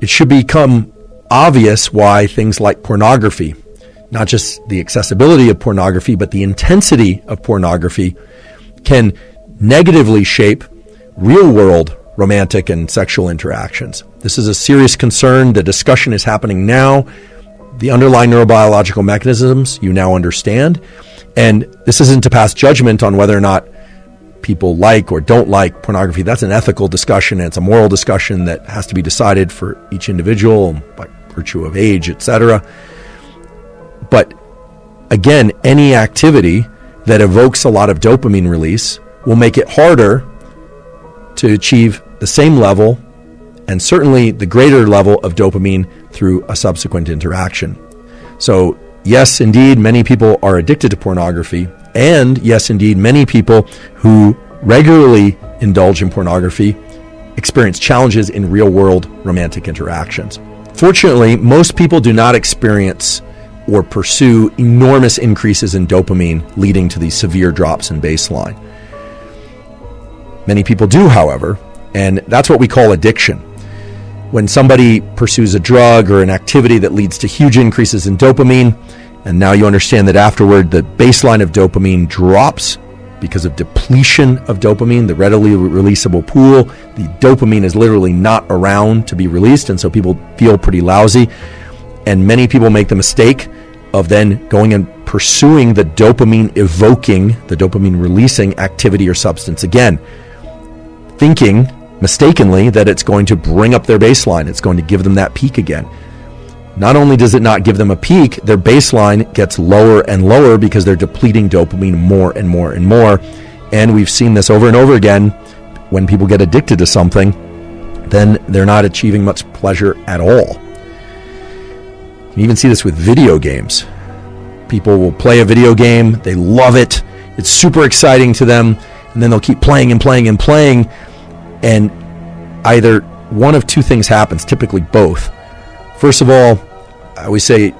it should become obvious why things like pornography, not just the accessibility of pornography, but the intensity of pornography, can negatively shape real-world romantic and sexual interactions. This is a serious concern. The discussion is happening now. The underlying neurobiological mechanisms you now understand. And this isn't to pass judgment on whether or not people like or don't like pornography. That's an ethical discussion, and it's a moral discussion that has to be decided for each individual by virtue of age, etc. But again, any activity that evokes a lot of dopamine release will make it harder to achieve the same level and certainly the greater level of dopamine through a subsequent interaction. So yes, indeed, many people are addicted to pornography, and yes, indeed, many people who regularly indulge in pornography experience challenges in real-world romantic interactions. Fortunately, most people do not experience or pursue enormous increases in dopamine leading to these severe drops in baseline. Many people do, however, and that's what we call addiction. When somebody pursues a drug or an activity that leads to huge increases in dopamine, and now you understand that afterward the baseline of dopamine drops because of depletion of dopamine, the readily releasable pool, the dopamine is literally not around to be released, and so people feel pretty lousy. And many people make the mistake of then going and pursuing the dopamine evoking, the dopamine releasing activity or substance again, thinking mistakenly that it's going to bring up their baseline, it's going to give them that peak again. Not only does it not give them a peak, their baseline gets lower and lower because they're depleting dopamine more and more and more. And we've seen this over and over again. When people get addicted to something, then they're not achieving much pleasure at all. You can even see this with video games. People will play a video game, they love it, it's super exciting to them, and then they'll keep playing and playing and playing, and either one of two things happens, typically both. First of all, I always say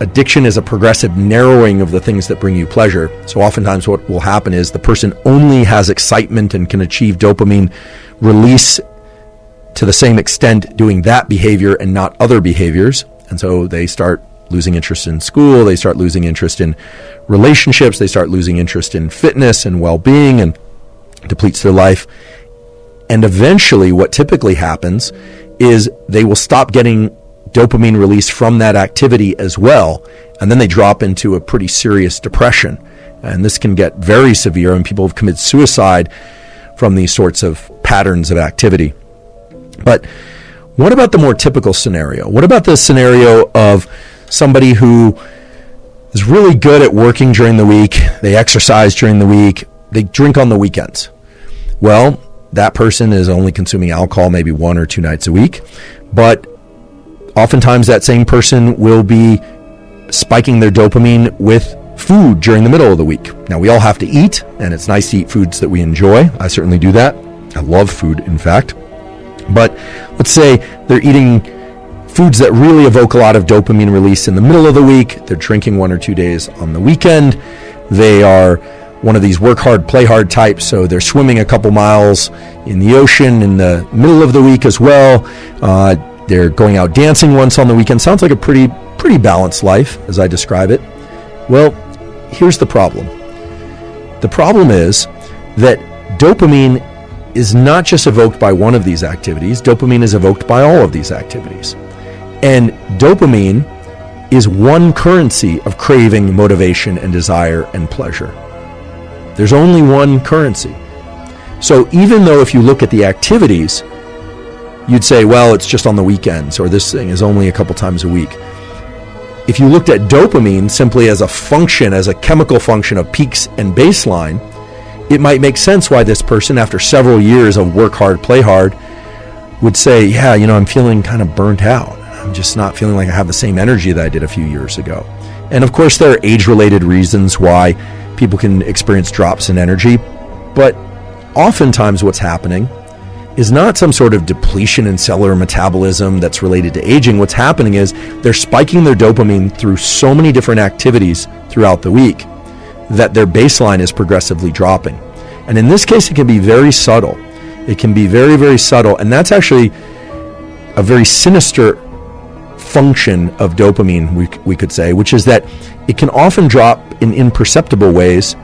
addiction is a progressive narrowing of the things that bring you pleasure. So oftentimes what will happen is the person only has excitement and can achieve dopamine release to the same extent doing that behavior and not other behaviors. And so they start losing interest in school, they start losing interest in relationships, they start losing interest in fitness and well-being, and depletes their life. And eventually what typically happens is they will stop getting dopamine release from that activity as well, and then they drop into a pretty serious depression. And this can get very severe, and people have committed suicide from these sorts of patterns of activity. But what about the more typical scenario? What about the scenario of somebody who is really good at working during the week, they exercise during the week, they drink on the weekends? Well, that person is only consuming alcohol maybe 1 or 2 nights a week, but oftentimes that same person will be spiking their dopamine with food during the middle of the week. Now, we all have to eat, and it's nice to eat foods that we enjoy. I certainly do that. I love food, in fact. But let's say they're eating foods that really evoke a lot of dopamine release in the middle of the week. They're drinking 1 or 2 days on the weekend. They are one of these work hard, play hard types, so they're swimming a couple miles in the ocean in the middle of the week as well. They're going out dancing once on the weekend. Sounds like a pretty balanced life as I describe it. Well, here's the problem. The problem is that dopamine is not just evoked by one of these activities. Dopamine is evoked by all of these activities. And dopamine is one currency of craving, motivation, and desire and pleasure. There's only one currency. So even though if you look at the activities, you'd say, well, it's just on the weekends, or this thing is only a couple times a week. If you looked at dopamine simply as a function, as a chemical function of peaks and baseline, it might make sense why this person, after several years of work hard, play hard, would say, yeah, I'm feeling kind of burnt out. I'm just not feeling like I have the same energy that I did a few years ago. And of course, there are age-related reasons why people can experience drops in energy, but oftentimes what's happening is not some sort of depletion in cellular metabolism that's related to aging. What's happening is they're spiking their dopamine through so many different activities throughout the week that their baseline is progressively dropping. And in this case, it can be very subtle. It can be very, very subtle. And that's actually a very sinister function of dopamine, we could say, which is that it can often drop in imperceptible ways,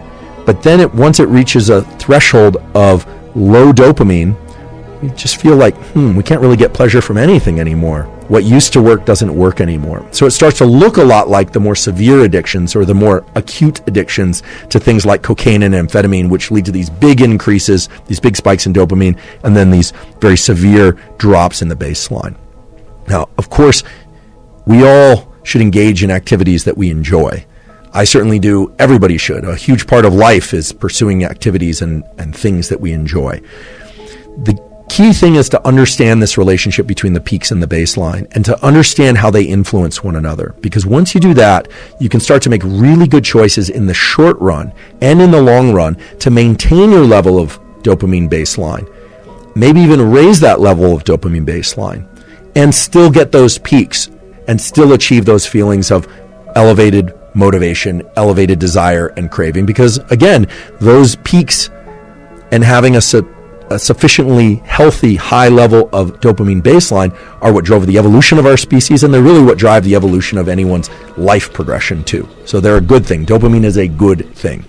but then once it reaches a threshold of low dopamine, we just feel like, we can't really get pleasure from anything anymore. What used to work doesn't work anymore. So it starts to look a lot like the more severe addictions or the more acute addictions to things like cocaine and amphetamine, which lead to these big increases, these big spikes in dopamine, and then these very severe drops in the baseline. Now, of course, we all should engage in activities that we enjoy. I certainly do. Everybody should. A huge part of life is pursuing activities and things that we enjoy. The key thing is to understand this relationship between the peaks and the baseline, and to understand how they influence one another. Because once you do that, you can start to make really good choices in the short run and in the long run to maintain your level of dopamine baseline. Maybe even raise that level of dopamine baseline and still get those peaks and still achieve those feelings of elevated motivation, elevated desire, and craving. Because again, those peaks and having a sufficiently healthy high level of dopamine baseline are what drove the evolution of our species, and they're really what drive the evolution of anyone's life progression too. So they're a good thing. Dopamine is a good thing.